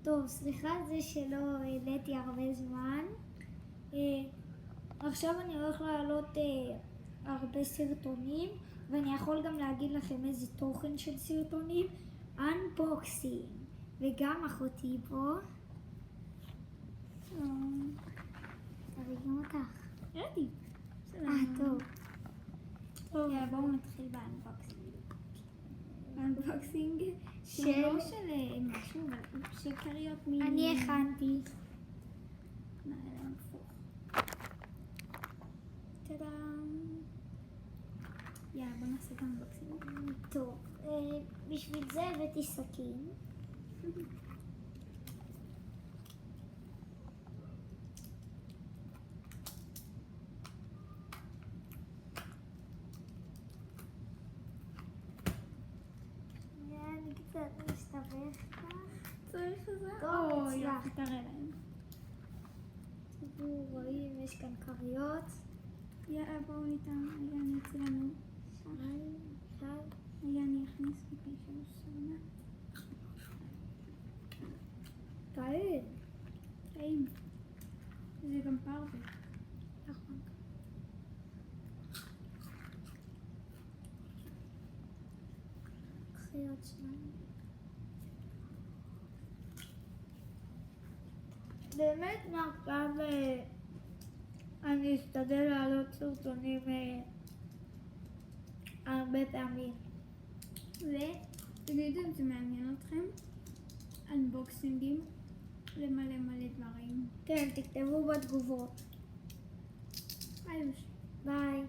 טוב, סליחה על זה שלא העליתי הרבה זמן. עכשיו אני הולך להעלות הרבה סרטונים, ואני יכול גם להגיד לכם איזה תוכן של סרטונים. אנבוקסינג, וגם אחותי פה. תראי גם אותך. ראיתי. טוב. טוב, בואו נתחיל באנבוקסינג. אנבוקסינג של לא של משהו, אבל של כריות מין. אני הכנתי. נעלם הפוך. טאדאם. יאללה, בוא נעשה את האנבוקסינג. טוב, בשביל זה הבאתי סכין. אני קצת מסתבך כך. צריך עזרה? טוב, או, הצלחת. יופי, תראה להם. תראו, רואים, יש כאן כריות. יאללה, בואו ניתן. רגע, אני אצא לנו. רגע, אני אכניס מפי של סרנה. טעים. טעים. זה גם פרווה. נכון. קחי עוד שניים. באמת מעכשיו אני אשתדל להעלות סרטונים הרבה פעמים. ותגידו אם זה מעניין אתכם. אנבוקסינגים למלא דברים. כן, תכתבו בתגובות. ביי. ביי.